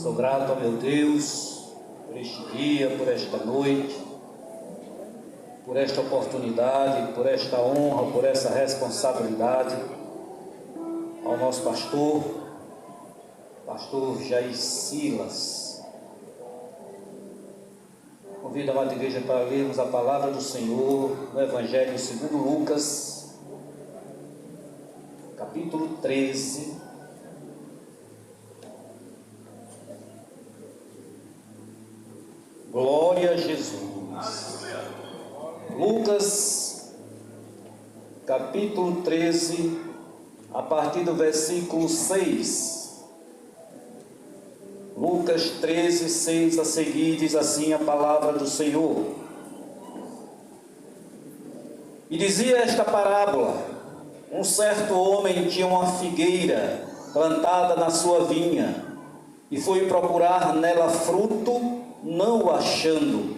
Sou grato ao meu Deus por este dia, por esta noite, por esta oportunidade, por esta honra, por essa responsabilidade. Ao nosso pastor Jair Silas. Convido a amada igreja para lermos a palavra do Senhor no Evangelho segundo Lucas, capítulo 13. Glória a Jesus. Lucas, capítulo 13, a partir do versículo 6. Lucas 13, 6 a seguir, diz assim a palavra do Senhor. E dizia esta parábola: um certo homem tinha uma figueira plantada na sua vinha, e foi procurar nela fruto, não o achando.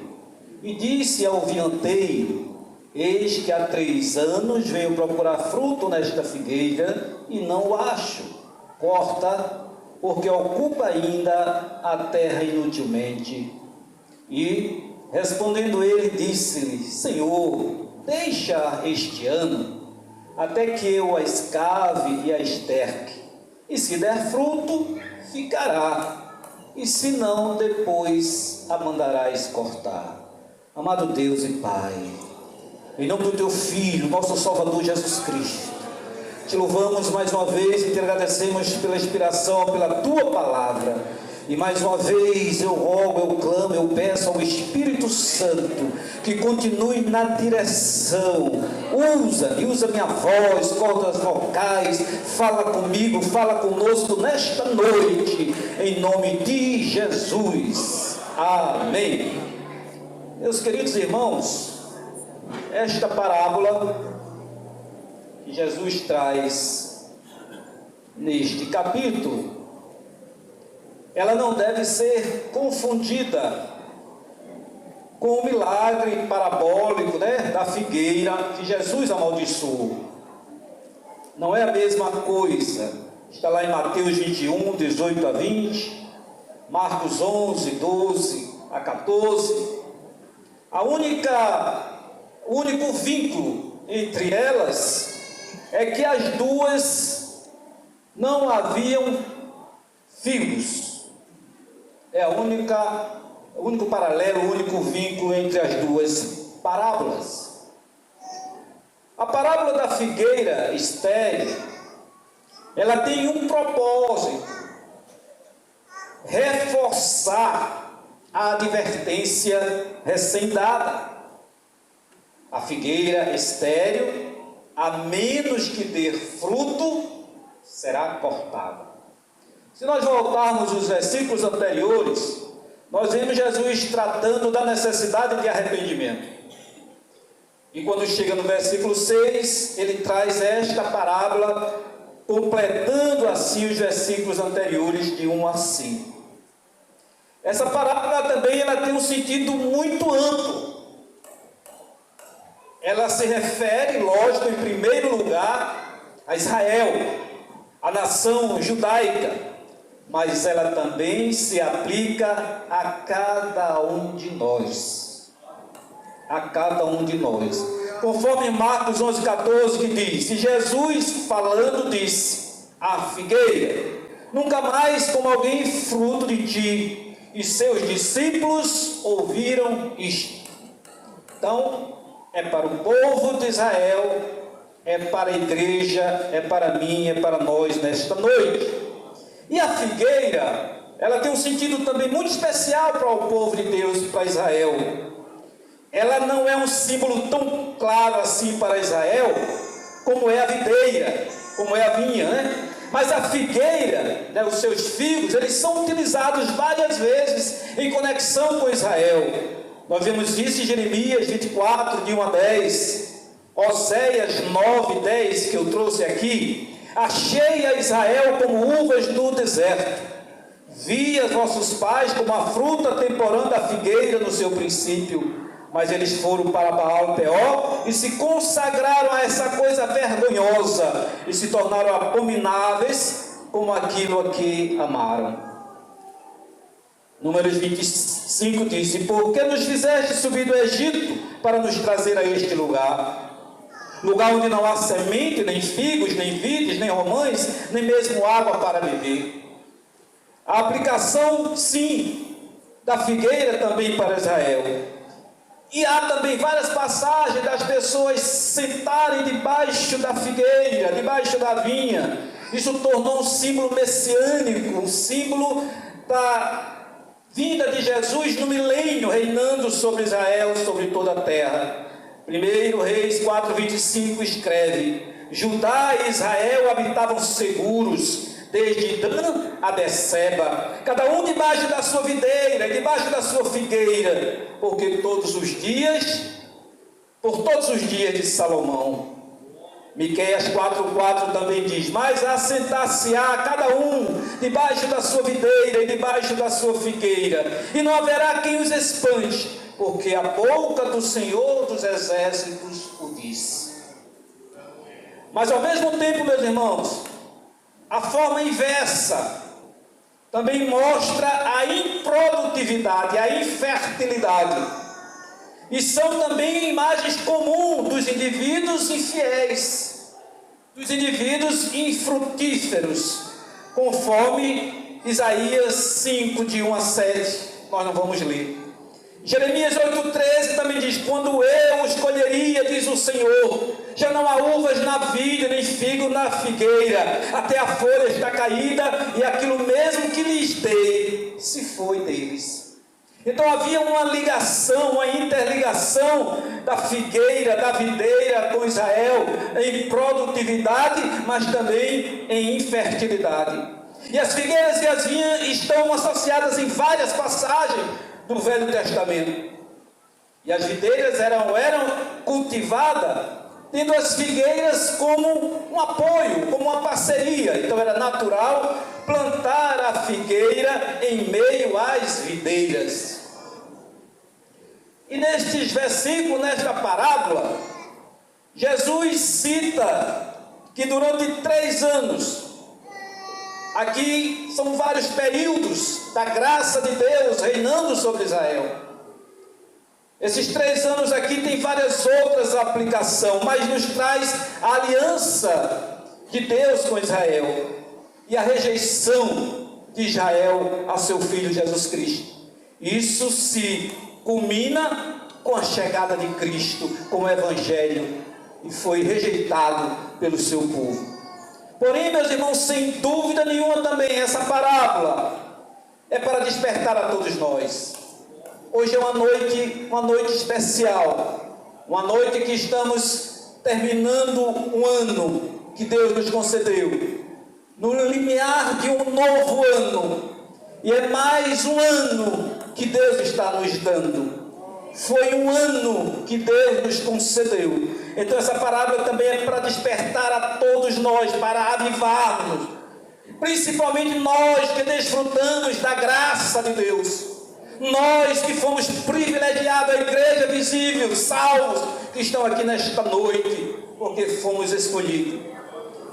E disse ao vinhateiro: eis que há 3 anos venho procurar fruto nesta figueira, e não o acho. Corta, porque ocupa ainda a terra inutilmente. E, respondendo ele, disse-lhe: Senhor, deixa este ano, até que eu a escave e a esterque, e se der fruto, ficará, e se não, depois a mandarás cortar. Amado Deus e Pai, em nome do Teu Filho, nosso Salvador Jesus Cristo, Te louvamos mais uma vez e Te agradecemos pela inspiração, pela Tua Palavra. E mais uma vez eu rogo, eu clamo, eu peço ao Espírito Santo que continue na direção. Usa minha voz, cordas vocais, fala comigo, fala conosco nesta noite, em nome de Jesus. Amém. Meus queridos irmãos, esta parábola que Jesus traz neste capítulo, ela não deve ser confundida com o milagre parabólico, da figueira que Jesus amaldiçoou. Não é a mesma coisa. Está lá em Mateus 21, 18 a 20, Marcos 11, 12 a 14. O único vínculo entre elas é que as duas não haviam filhos. É o único paralelo, o único vínculo entre as duas parábolas. A parábola da figueira estéril, ela tem um propósito: reforçar a advertência recém-dada. A figueira estéril, a menos que dê fruto, será cortada. Se nós voltarmos os versículos anteriores, nós vemos Jesus tratando da necessidade de arrependimento. E quando chega no versículo 6, ele traz esta parábola, completando assim os versículos anteriores de 1 a 5. Essa parábola também ela tem um sentido muito amplo. Ela se refere, lógico, em primeiro lugar, a Israel, a nação judaica, mas ela também se aplica a cada um de nós. A cada um de nós. Conforme Marcos 11,14 que diz: e Jesus falando disse à figueira: nunca mais como alguém fruto de ti. E seus discípulos ouviram isto. Então, é para o povo de Israel, é para a igreja, é para mim, é para nós nesta noite. E a figueira, ela tem um sentido também muito especial para o povo de Deus, para Israel. Ela não é um símbolo tão claro assim para Israel, como é a videira, como é a vinha, Mas a figueira, os seus figos, eles são utilizados várias vezes em conexão com Israel. Nós vemos isso em Jeremias 24, de 1 a 10, Oséias 9, 10, que eu trouxe aqui. Achei a Israel como uvas do deserto, vi a vossos pais como a fruta temporã da figueira no seu princípio, mas eles foram para Baal-Peor e se consagraram a essa coisa vergonhosa e se tornaram abomináveis como aquilo a que amaram. Números 25 diz: e por que nos fizeste subir do Egito para nos trazer a este lugar? Lugar onde não há semente, nem figos, nem vides, nem romães, nem mesmo água para beber. A aplicação, sim, da figueira também para Israel. E há também várias passagens das pessoas sentarem debaixo da figueira, debaixo da vinha. Isso tornou um símbolo messiânico, um símbolo da vinda de Jesus no milênio, reinando sobre Israel, sobre toda a terra. 1 Reis 4:25 escreve: Judá e Israel habitavam seguros, desde Dan a Beceba, cada um debaixo da sua videira, debaixo da sua figueira, porque por todos os dias de Salomão. Miqueias 4:4 também diz: mas assentar-se-á cada um debaixo da sua videira e debaixo da sua figueira, e não haverá quem os espante, porque a boca do Senhor dos Exércitos o disse. Mas ao mesmo tempo, meus irmãos, a forma inversa também mostra a improdutividade, a infertilidade. E são também imagens comuns dos indivíduos infiéis, dos indivíduos infrutíferos, conforme Isaías 5, de 1 a 7, nós não vamos ler. Jeremias 8,13 também diz: quando eu os colheria, diz o Senhor, já não há uvas na vide, nem figo na figueira, até a folha está caída, e aquilo mesmo que lhes dei, se foi deles. Então havia uma ligação, uma interligação da figueira, da videira com Israel, em produtividade, mas também em infertilidade. E as figueiras e as vinhas estão associadas em várias passagens do Velho Testamento. E as videiras eram cultivadas, tendo as figueiras como um apoio, como uma parceria. Então era natural plantar a figueira em meio às videiras. E nestes versículos, nesta parábola, Jesus cita que durante 3 anos, aqui são vários períodos da graça de Deus reinando sobre Israel. Esses 3 anos aqui tem várias outras aplicações, mas nos traz a aliança de Deus com Israel e a rejeição de Israel a seu Filho Jesus Cristo. Isso se culmina com a chegada de Cristo, com o Evangelho, e foi rejeitado pelo seu povo. Porém, meus irmãos, sem dúvida nenhuma também, essa parábola é para despertar a todos nós. Hoje é uma noite especial, uma noite que estamos terminando um ano que Deus nos concedeu, no limiar de um novo ano, e é mais um ano que Deus está nos dando. Foi um ano que Deus nos concedeu. Então essa parábola também é para despertar a todos nós, para avivarmos, principalmente nós que desfrutamos da graça de Deus, nós que fomos privilegiados, a igreja visível, salvos, que estão aqui nesta noite, porque fomos escolhidos.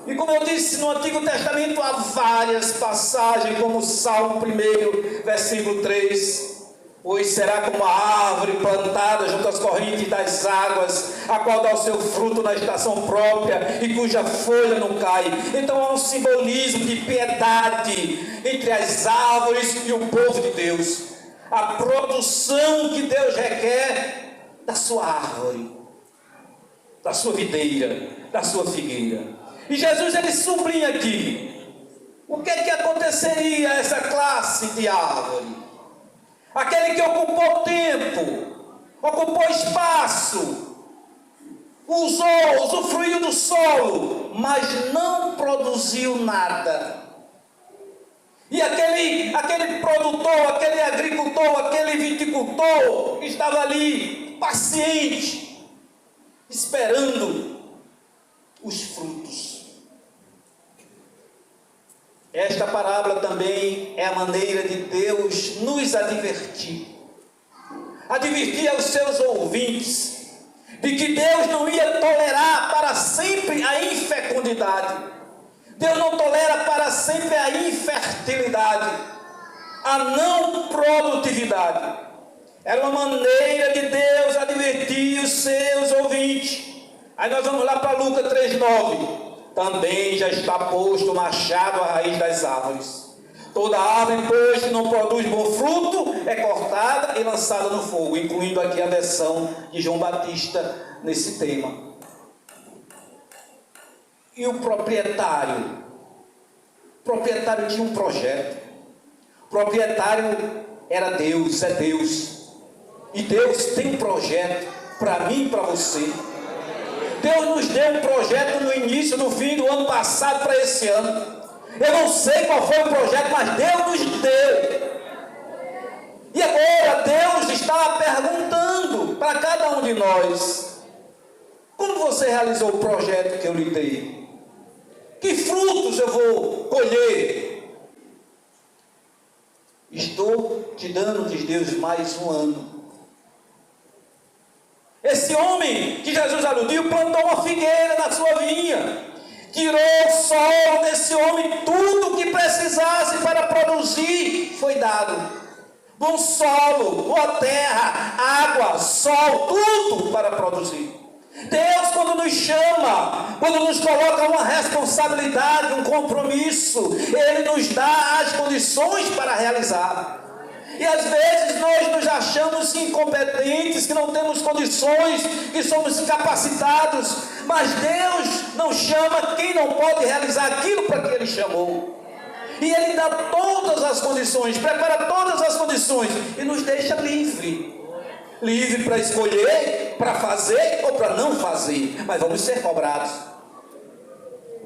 E como eu disse, no Antigo Testamento há várias passagens, como o Salmo 1, versículo 3, pois será como a árvore plantada junto às correntes das águas, a qual dá o seu fruto na estação própria e cuja folha não cai. Então há um simbolismo de piedade entre as árvores e o povo de Deus. A produção que Deus requer da sua árvore, da sua videira, da sua figueira. E Jesus, ele sublinha aqui o que aconteceria a essa classe de árvore. Aquele que ocupou tempo, ocupou espaço, usufruiu do solo, mas não produziu nada. E aquele produtor, aquele agricultor, aquele viticultor que estava ali, paciente, esperando os frutos. Esta parábola também é a maneira de Deus nos advertir aos seus ouvintes, de que Deus não ia tolerar para sempre a infecundidade. Deus não tolera para sempre a infertilidade. a não produtividade. Era uma maneira de Deus advertir os seus ouvintes. Aí nós vamos lá para Lucas 3,9. Também já está posto o machado à raiz das árvores. Toda árvore, pois, que não produz bom fruto, é cortada e lançada no fogo, incluindo aqui a versão de João Batista nesse tema. E o proprietário? O proprietário tinha um projeto. O proprietário era Deus, é Deus. E Deus tem um projeto para mim e para você. Deus nos deu um projeto no início, no fim do ano passado para esse ano. Eu não sei qual foi o projeto, mas Deus nos deu. E agora Deus está perguntando para cada um de nós: como você realizou o projeto que eu lhe dei? Que frutos eu vou colher? Estou te dando, diz Deus, mais um ano. Esse homem que Jesus aludiu plantou uma figueira na sua vinha. Tirou o solo desse homem, tudo o que precisasse para produzir foi dado. Bom solo, boa terra, água, sol, tudo para produzir. Deus, quando nos chama, quando nos coloca uma responsabilidade, um compromisso, Ele nos dá as condições para realizar. E às vezes nós nos achamos incompetentes, que não temos condições, que somos incapacitados, mas Deus não chama quem não pode realizar aquilo para que Ele chamou. E Ele dá todas as condições, prepara todas as condições e nos deixa livre para escolher, para fazer ou para não fazer, mas vamos ser cobrados.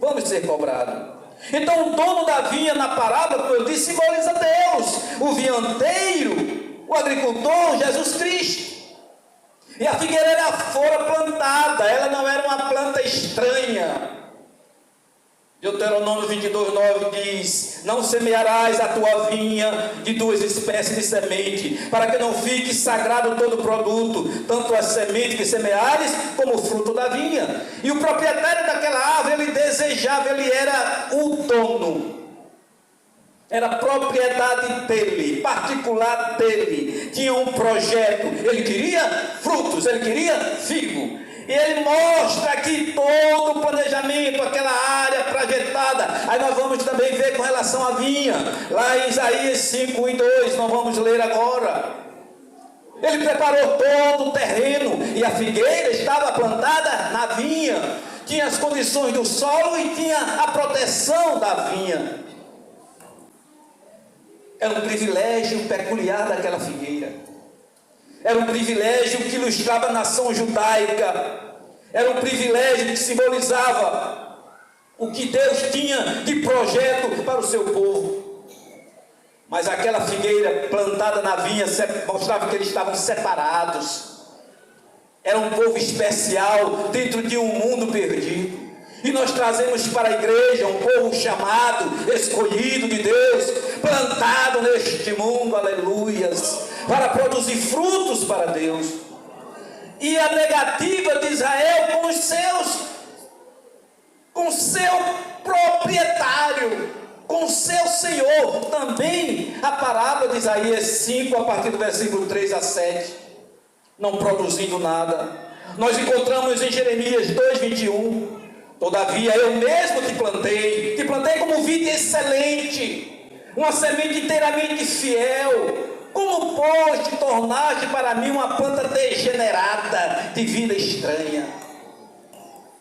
Vamos ser cobrados. Então o dono da vinha na parábola, como eu disse, simboliza Deus, o vinhanteiro, o agricultor, Jesus Cristo. E a figueira era fora plantada, ela não era uma planta estranha. Deuteronômio 22:9 diz: não semearás a tua vinha de duas espécies de semente, para que não fique sagrado todo o produto, tanto a semente que semeares, como o fruto da vinha. E o proprietário daquela árvore, ele desejava, ele era o dono. Era propriedade dele, particular dele. Tinha um projeto, ele queria frutos, ele queria figo. E ele mostra aqui todo o planejamento, aquela área projetada. Aí nós vamos também ver com relação à vinha, lá em Isaías 5:1-2, não vamos ler agora. Ele preparou todo o terreno, e a figueira estava plantada na vinha. Tinha as condições do solo e tinha a proteção da vinha. Era um privilégio peculiar daquela figueira. Era um privilégio que ilustrava a nação judaica. Era um privilégio que simbolizava o que Deus tinha de projeto para o seu povo. Mas aquela figueira plantada na vinha mostrava que eles estavam separados. Era um povo especial dentro de um mundo perdido. E nós trazemos para a igreja um povo chamado, escolhido de Deus, plantado neste mundo, aleluias, para produzir frutos para Deus. E a negativa de Israel com seu proprietário, com seu Senhor. Também a parábola de Isaías 5, a partir do versículo 3-7, não produzindo nada. Nós encontramos em Jeremias 2:21, todavia eu mesmo te plantei como vide excelente, uma semente inteiramente fiel. Como, pois, te tornaste para mim uma planta degenerada, de vida estranha?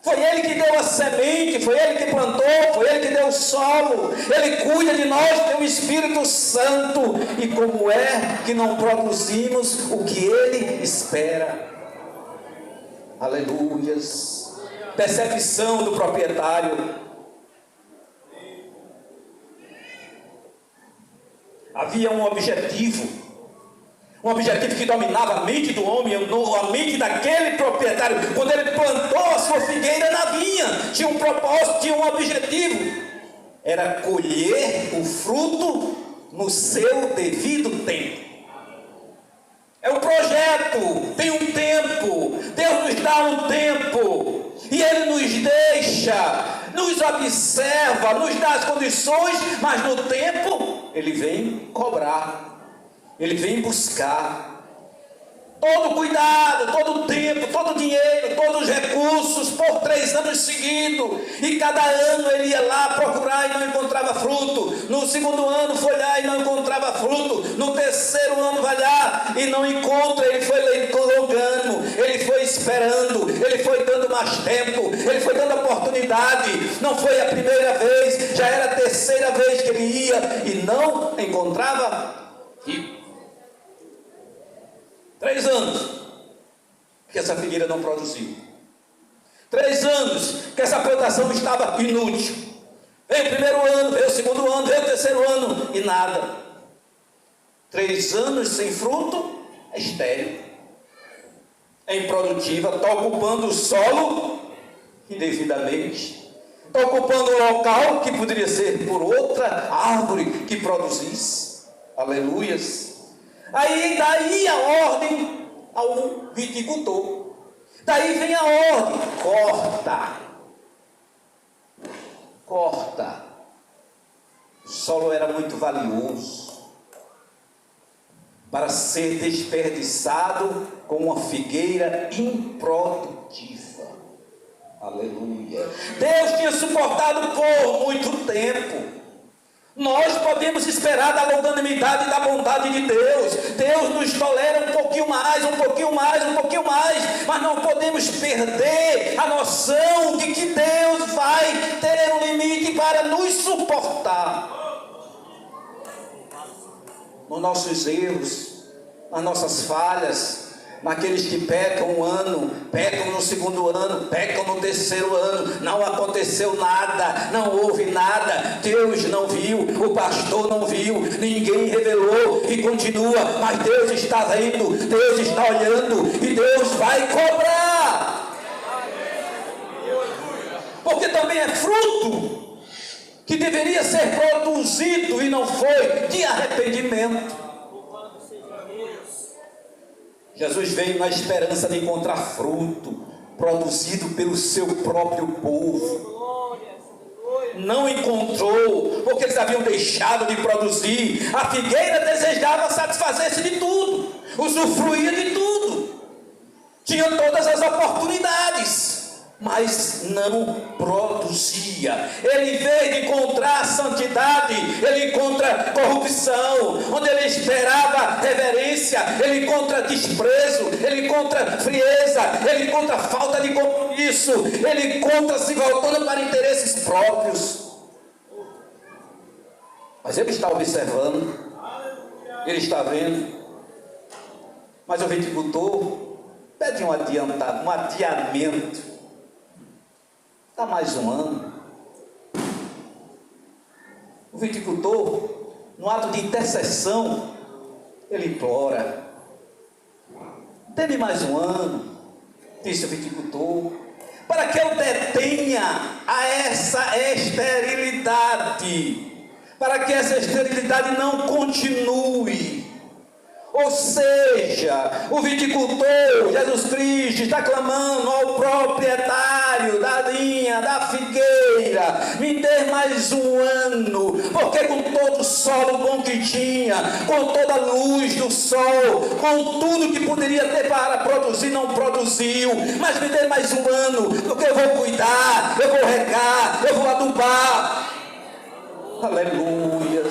Foi Ele que deu a semente, foi Ele que plantou, foi Ele que deu o solo. Ele cuida de nós, tem o Espírito Santo. E como é que não produzimos o que Ele espera? Aleluias. Percepção do proprietário. Havia um objetivo que dominava a mente do homem, a mente daquele proprietário. Quando ele plantou a sua figueira na vinha, tinha um propósito, tinha um objetivo. Era colher o fruto no seu devido tempo. É um projeto, tem um tempo. Deus nos dá um tempo. E Ele nos deixa, nos observa, nos dá as condições, mas no tempo ele vem cobrar, ele vem buscar. Todo cuidado, todo tempo, todo dinheiro, todos os recursos, por 3 anos seguidos. E cada ano ele ia lá procurar e não encontrava fruto. No segundo ano foi lá e não encontrava fruto. No terceiro ano vai lá e não encontra. Ele foi longando, ele foi esperando, ele foi dando mais tempo, ele foi dando oportunidade. Não foi a primeira vez, já era a terceira vez que ele ia e não encontrava. E 3 anos que essa figueira não produziu. 3 anos que essa plantação estava inútil. Veio o primeiro ano, veio o segundo ano, veio o terceiro ano e nada. 3 anos sem fruto, é estéril, é improdutiva, está ocupando o solo indevidamente, está ocupando um local que poderia ser por outra árvore que produzisse. Aleluias. Aí daí a ordem ao viticultor. Daí vem a ordem: corta. O solo era muito valioso para ser desperdiçado com uma figueira improdutiva. Aleluia. Deus tinha suportado por muito tempo. Nós podemos esperar da longanimidade e da bondade de Deus. Deus nos tolera um pouquinho mais, mas não podemos perder a noção de que Deus vai ter um limite para nos suportar. Nos nossos erros, nas nossas falhas, naqueles que pecam um ano, pecam no segundo ano, pecam no terceiro ano, não aconteceu nada, não houve nada, Deus não viu, o pastor não viu, ninguém revelou e continua, mas Deus está vendo, Deus está olhando e Deus vai cobrar, porque também é fruto que deveria ser produzido e não foi, de arrependimento. Jesus veio na esperança de encontrar fruto produzido pelo seu próprio povo. Não encontrou, porque eles haviam deixado de produzir. A figueira desejava satisfazer-se de tudo, usufruía de tudo, tinha todas as oportunidades, mas não produzia. Ele, em vez de encontrar santidade, ele encontra corrupção. Onde ele esperava reverência, ele encontra desprezo, ele encontra frieza, ele encontra falta de compromisso, ele encontra se voltando para interesses próprios. Mas ele está observando, ele está vendo. Mas o viticultor pede um adiamento. Dá mais um ano. O viticultor, no ato de intercessão, ele implora: dê-me mais um ano, disse o viticultor, para que eu detenha a essa esterilidade, para que essa esterilidade não continue. Ou seja, o viticultor, Jesus Cristo, está clamando ao proprietário da vinha, da figueira: me dê mais um ano, porque com todo o solo bom que tinha, com toda a luz do sol, com tudo que poderia ter para produzir, não produziu. Mas me dê mais um ano, porque eu vou cuidar, eu vou regar, eu vou adubar. Aleluia.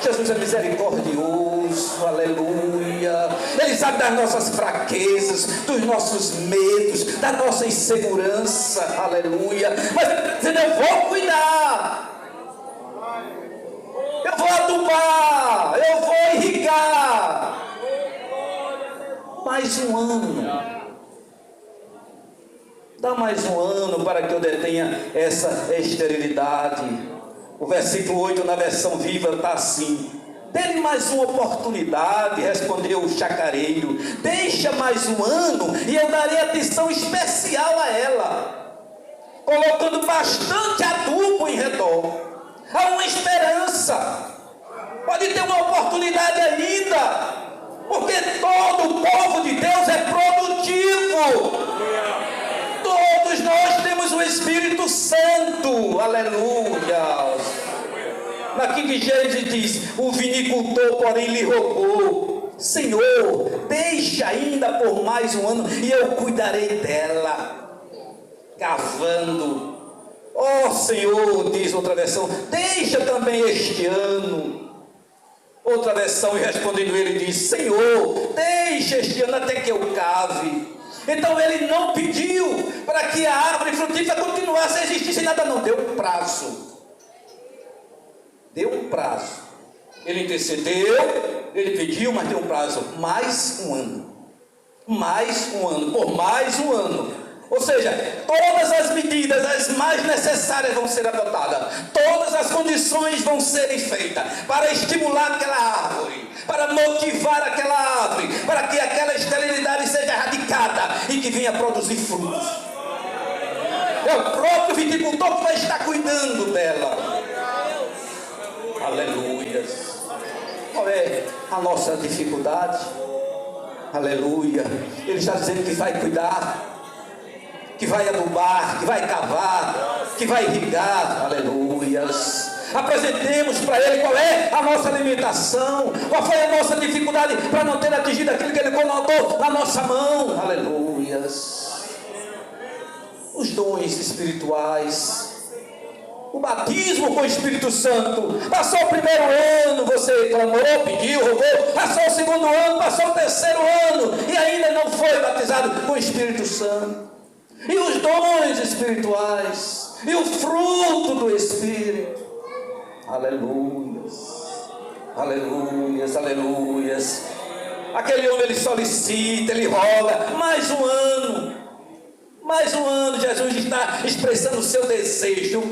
Jesus é misericordioso, aleluia. Ele sabe das nossas fraquezas, dos nossos medos, da nossa insegurança, aleluia. Mas dizendo: eu vou cuidar, eu vou adubar, eu vou irrigar. Mais um ano. Dá mais um ano para que eu detenha essa esterilidade. O versículo 8 na versão viva está assim: dê-lhe mais uma oportunidade, respondeu o chacareiro. Deixa mais um ano e eu darei atenção especial a ela, colocando bastante adubo em redor. Há uma esperança, pode ter uma oportunidade ainda, porque todo o povo de Deus é produtivo. Todos nós temos o Espírito Santo, aleluia. Na King James diz: o vinicultor, porém, lhe rogou: Senhor, deixa ainda por mais um ano e eu cuidarei dela, cavando. Ó Senhor, diz outra versão, deixa também este ano. Outra versão, e respondendo ele, diz: Senhor, deixa este ano até que eu cave. Então ele não pediu para que a árvore frutífera continuasse a existir sem nada, não, deu um prazo. Deu um prazo. Ele intercedeu, ele pediu, mas deu um prazo, mais um ano. Mais um ano, por mais um ano. Ou seja, todas as medidas, as mais necessárias vão ser adotadas. Todas as condições vão serem feitas para estimular aquela árvore, para motivar aquela árvore, para que aquela esterilidade seja erradicada e que venha produzir frutos. É o próprio viticultor que vai estar cuidando dela. Aleluia. Qual é a nossa dificuldade? Aleluia. Ele está dizendo que vai cuidar, que vai adubar, que vai cavar, que vai irrigar. Aleluias. Apresentemos para Ele qual é a nossa limitação, qual foi a nossa dificuldade para não ter atingido aquilo que Ele colocou na nossa mão. Aleluias. Os dons espirituais, o batismo com o Espírito Santo. Passou o primeiro ano, você clamou, pediu, rogou. Passou o segundo ano, passou o terceiro ano e ainda não foi batizado com o Espírito Santo. E os dons espirituais, e o fruto do Espírito. Aleluias, aleluias, aleluias. Aquele homem, ele solicita, ele roga, mais um ano. Mais um ano, Jesus está expressando o seu desejo.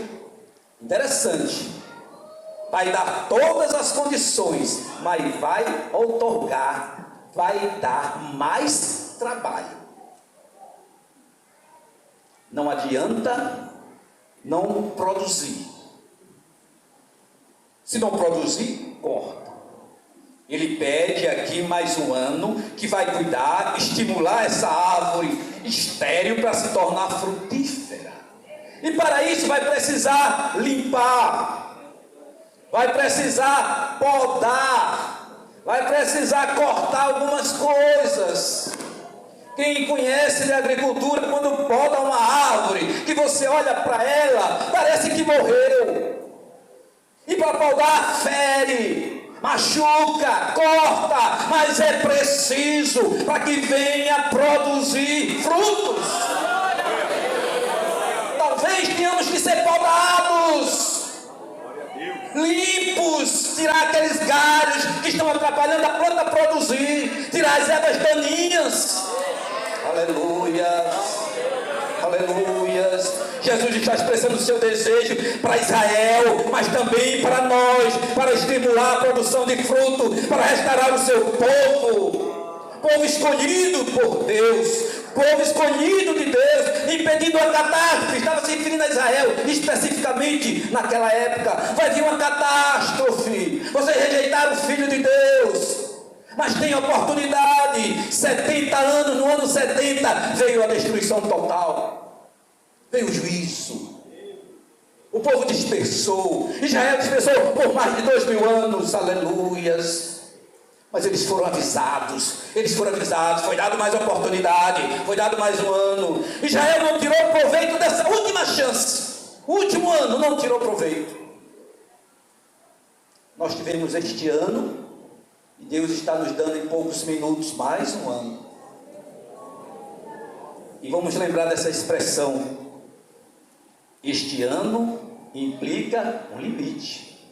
Interessante. Vai dar todas as condições, mas vai outorgar, vai dar mais trabalho. Não adianta não produzir. Se não produzir, corta. Ele pede aqui mais um ano, que vai cuidar, estimular essa árvore estéril para se tornar frutífera. E para isso vai precisar limpar, vai precisar podar, vai precisar cortar algumas coisas. Quem conhece de agricultura, quando poda uma árvore, que você olha para ela, parece que morreu. E para podar, fere, machuca, corta, mas é preciso para que venha produzir frutos. Talvez tenhamos que ser podados, limpos, tirar aqueles galhos que estão atrapalhando a planta a produzir, tirar as ervas daninhas. Aleluias, aleluias. Jesus está expressando o seu desejo para Israel, mas também para nós, para estimular a produção de fruto, para restaurar o seu povo escolhido por Deus, povo escolhido de Deus, impedindo a catástrofe. Estava se referindo a Israel, especificamente naquela época. Vai vir uma catástrofe, vocês rejeitaram o Filho de Deus. Mas tem oportunidade. 70 anos, no ano 70 veio a destruição total, veio o juízo. O povo dispersou, Israel dispersou por mais de 2000 anos, aleluias. Mas eles foram avisados, foi dado mais oportunidade, foi dado mais um ano. Israel não tirou proveito dessa última chance, o último ano não tirou proveito. Nós tivemos este ano, e Deus está nos dando em poucos minutos mais um ano. E vamos lembrar dessa expressão: este ano implica um limite.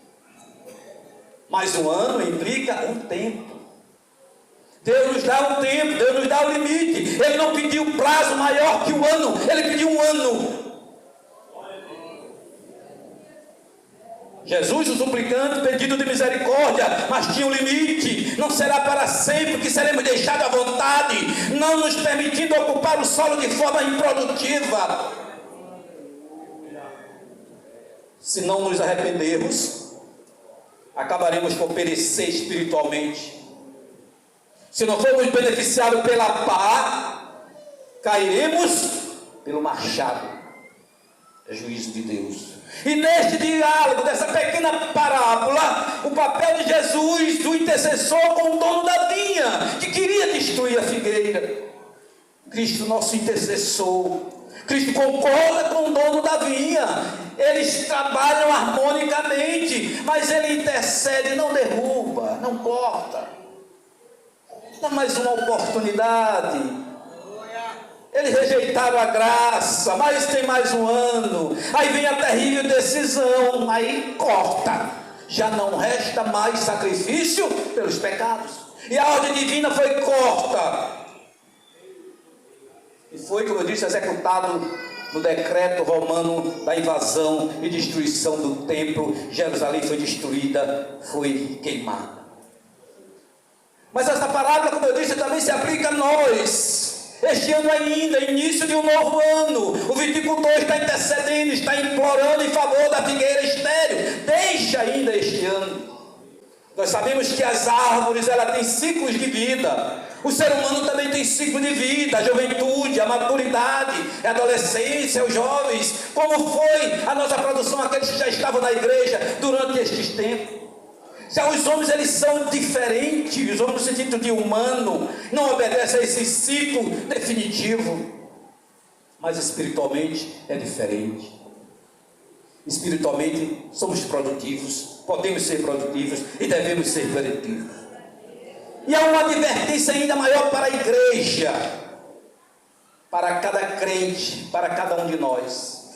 Mais um ano implica um tempo. Deus nos dá um tempo, Deus nos dá um limite. Ele não pediu um prazo maior que um ano, Ele pediu um ano. Jesus, o suplicante, pedido de misericórdia, mas tinha um limite. Não será para sempre que seremos deixados à vontade, não nos permitindo ocupar o solo de forma improdutiva. Se não nos arrependermos, acabaremos por perecer espiritualmente. Se não formos beneficiados pela pá, cairemos pelo machado. É juízo de Deus. E neste diálogo, dessa pequena parábola, o papel de Jesus, do intercessor com o dono da vinha, que queria destruir a figueira. Cristo, nosso intercessor. Cristo concorda com o dono da vinha. Eles trabalham harmonicamente, mas ele intercede, não derruba, não corta. Dá mais uma oportunidade. Eles rejeitaram a graça, mas tem mais um ano. Aí vem a terrível decisão, aí corta. Já não resta mais sacrifício pelos pecados. E a ordem divina foi corta. E foi, como eu disse, executado no decreto romano da invasão e destruição do templo. Jerusalém foi destruída, foi queimada. Mas esta parábola, como eu disse, também se aplica a nós. Este ano ainda, início de um novo ano, o viticultor está intercedendo, está implorando em favor da figueira estéril. Deixa ainda este ano. Nós sabemos que as árvores, ela tem ciclos de vida. O ser humano também tem ciclo de vida, a juventude, a maturidade, a adolescência, os jovens. Como foi a nossa produção, aqueles que já estavam na igreja durante estes tempos? Já os homens, eles são diferentes. Os homens no sentido de humano não obedecem a esse ciclo definitivo. Mas espiritualmente é diferente. Espiritualmente somos produtivos, podemos ser produtivos e devemos ser produtivos. E há uma advertência ainda maior para a igreja, para cada crente, para cada um de nós.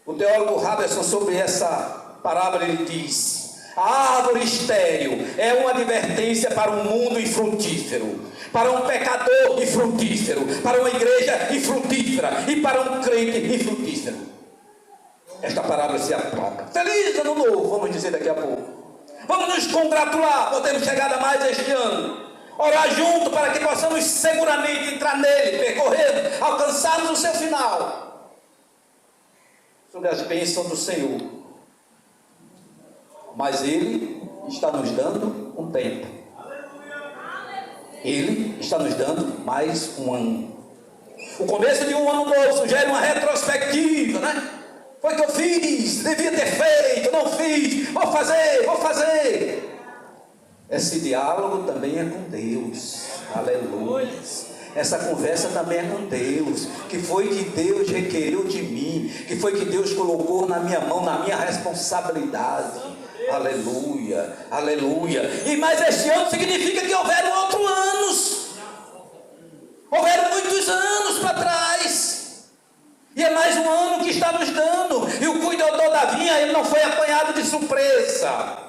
O teólogo Robertson, sobre essa parábola, ele diz: a árvore estéril é uma advertência para um mundo infrutífero, para um pecador infrutífero, para uma igreja infrutífera e para um crente infrutífero. Esta parábola se aplica. Feliz ano novo, vamos dizer daqui a pouco. Vamos nos congratular por termos chegado a mais este ano. Orar junto para que possamos seguramente entrar nele, percorrendo, alcançarmos o seu final. Sobre as bênçãos do Senhor. Mas Ele está nos dando um tempo. Ele está nos dando mais um ano. O começo de um ano novo sugere uma retrospectiva, né? Foi o que eu fiz, devia ter feito, não fiz, vou fazer. Esse diálogo também é com Deus. Aleluia. Essa conversa também é com Deus. Que foi que Deus requeriu de mim, que foi que Deus colocou na minha mão, na minha responsabilidade. Aleluia, aleluia. E mais este ano significa que houveram outros anos. Houveram muitos anos para trás. E é mais um ano que está nos dando. E o cuidador da vinha, ele não foi apanhado de surpresa.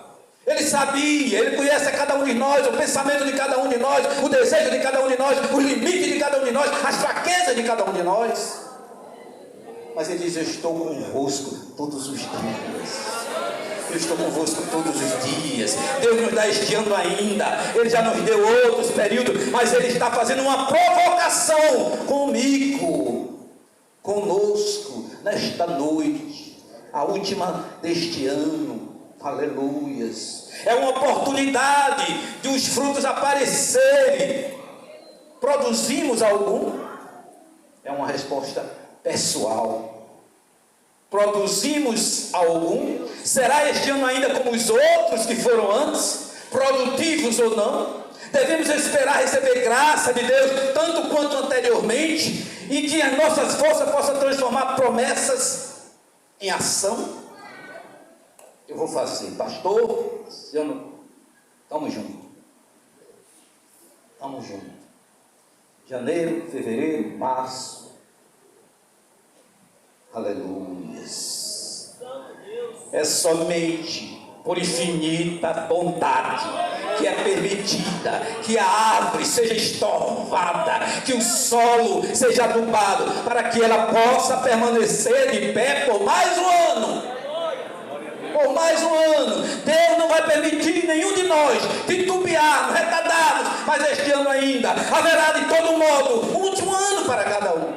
Ele sabia, ele conhece a cada um de nós, o pensamento de cada um de nós, o desejo de cada um de nós, os limites de cada um de nós, as fraquezas de cada um de nós. Mas ele diz: eu estou convosco todos os dias. Eu estou convosco todos os dias. Deus nos dá este ano ainda. Ele já nos deu outros períodos, mas Ele está fazendo uma provocação comigo, conosco, nesta noite, a última deste ano. Aleluias. É uma oportunidade de os frutos aparecerem. Produzimos algum? É uma resposta pessoal. Produzimos algum? Será este ano ainda como os outros que foram antes? Produtivos ou não? Devemos esperar receber graça de Deus tanto quanto anteriormente, e que as nossas forças possam transformar promessas em ação. Eu vou fazer, pastor, estamos juntos. Estamos juntos. Janeiro, fevereiro, março. Aleluia. É somente por infinita bondade que é permitida que a árvore seja estorvada, que o solo seja adubado, para que ela possa permanecer de pé por mais um ano. Por mais um ano. Deus não vai permitir nenhum de nós titubearmos, retardarmos, mas este ano ainda haverá de todo modo um último ano para cada um.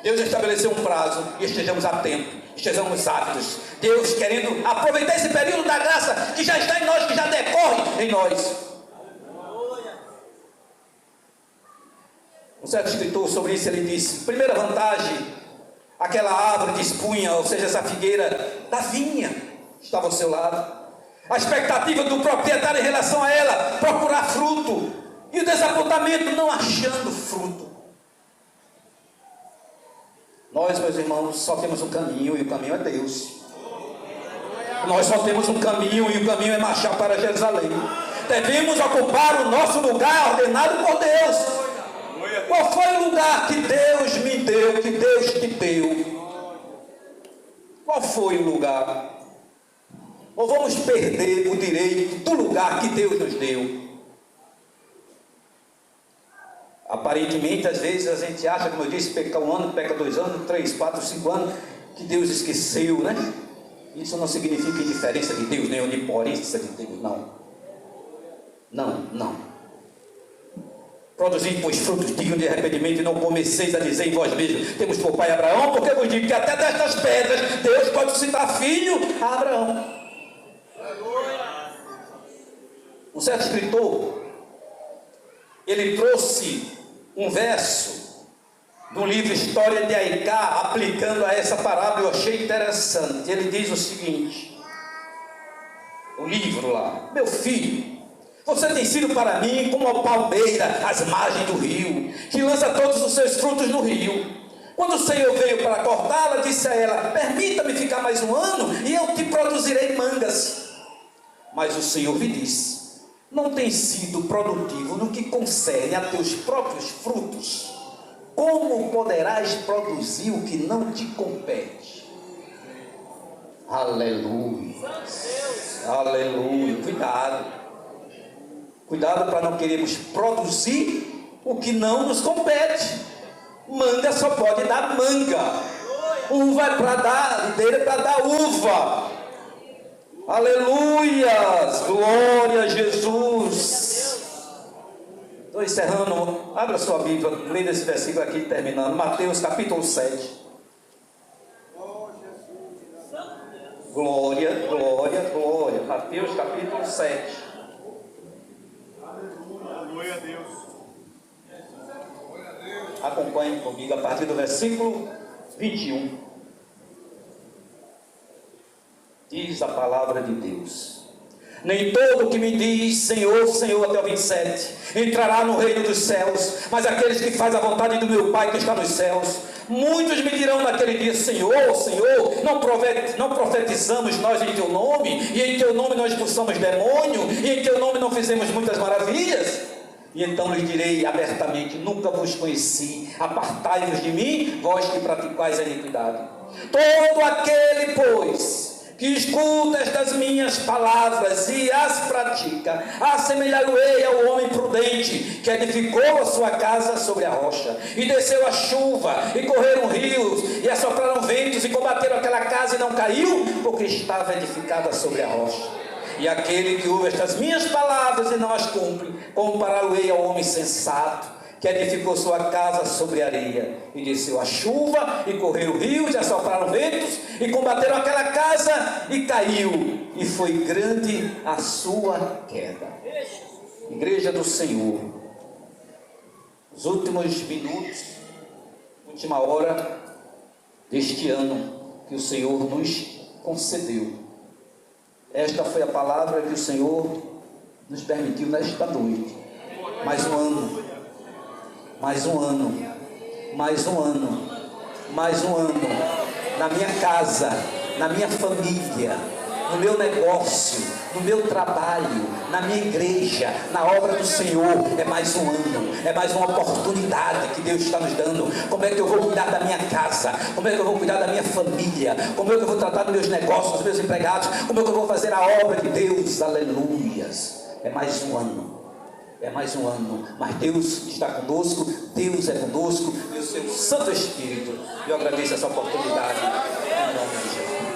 Deus estabeleceu um prazo e estejamos atentos, estejamos aptos. Deus querendo aproveitar esse período da graça que já está em nós, que já decorre em nós. Um certo escritor sobre isso, ele disse: primeira vantagem, aquela árvore de espunha, ou seja, essa figueira da vinha, estava ao seu lado. A expectativa do proprietário em relação a ela, procurar fruto, e o desapontamento não achando fruto. Nós, meus irmãos, só temos um caminho, e o caminho é Deus. Nós só temos um caminho, e o caminho é marchar para Jerusalém. Devemos ocupar o nosso lugar ordenado por Deus. Qual foi o lugar que Deus me deu, que Deus te deu? Qual foi o lugar? Ou vamos perder o direito do lugar que Deus nos deu? Aparentemente, às vezes a gente acha, como eu disse, peca 1 ano, peca 2 anos, 3, 4, 5 anos, que Deus esqueceu, né? Isso não significa indiferença de Deus, nem onipotência de Deus, não. Não. Produzi, pois, frutos dignos de arrependimento, e não comeceis a dizer em vós mesmos: temos por pai Abraão, porque eu vos digo que até destas pedras Deus pode suscitar filho a Abraão. Um certo escritor, ele trouxe um verso do livro História de Aicá, aplicando a essa parábola. Eu achei interessante. Ele diz o seguinte, o livro lá: meu filho, você tem sido para mim como a palmeira às margens do rio, que lança todos os seus frutos no rio. Quando o Senhor veio para cortá-la, disse a ela: permita-me ficar mais um ano, e eu te produzirei mangas. Mas o Senhor lhe disse: não tem sido produtivo no que concerne a teus próprios frutos, como poderás produzir o que não te compete? Aleluia, aleluia. Cuidado para não querermos produzir o que não nos compete. Manga só pode dar manga, uva é para dar, videira é para dar uva. Aleluias, glória a Jesus. Estou encerrando, abra sua Bíblia, leia esse versículo aqui terminando, Mateus capítulo 7. Glória, Mateus capítulo 7. Glória a Deus. Acompanhe comigo a partir do versículo 21. Diz a palavra de Deus: nem todo que me diz Senhor, Senhor, até o 27, entrará no reino dos céus, mas aqueles que fazem a vontade do meu Pai que está nos céus. Muitos me dirão naquele dia: Senhor, Senhor, não profetizamos nós em teu nome, e em teu nome nós expulsamos demônio, e em teu nome não fizemos muitas maravilhas? E então lhes direi abertamente: nunca vos conheci, apartai-vos de mim, vós que praticais a iniquidade. Todo aquele, pois, que escuta estas minhas palavras e as pratica, assemelhar-o-ei ao homem prudente, que edificou a sua casa sobre a rocha, e desceu a chuva, e correram rios, e assopraram ventos, e combateram aquela casa, e não caiu, porque estava edificada sobre a rocha. E aquele que ouve estas minhas palavras e não as cumpre, compará-lo-ei ao homem sensato, que edificou sua casa sobre areia, e desceu a chuva, e correram rios, e assopraram ventos, e combateram aquela casa, e caiu, e foi grande a sua queda. Igreja do Senhor, os últimos minutos, última hora deste ano que o Senhor nos concedeu. Esta foi a palavra que o Senhor nos permitiu nesta noite. Mais um ano, na minha casa, na minha família, no meu negócio, no meu trabalho, na minha igreja, na obra do Senhor. É mais um ano, é mais uma oportunidade que Deus está nos dando. Como é que eu vou cuidar da minha casa? Como é que eu vou cuidar da minha família? Como é que eu vou tratar dos meus negócios, dos meus empregados? Como é que eu vou fazer a obra de Deus? Aleluias. É mais um ano. Mas Deus está conosco, Deus é conosco, e o seu Santo Espírito. Eu agradeço essa oportunidade, em nome de Jesus.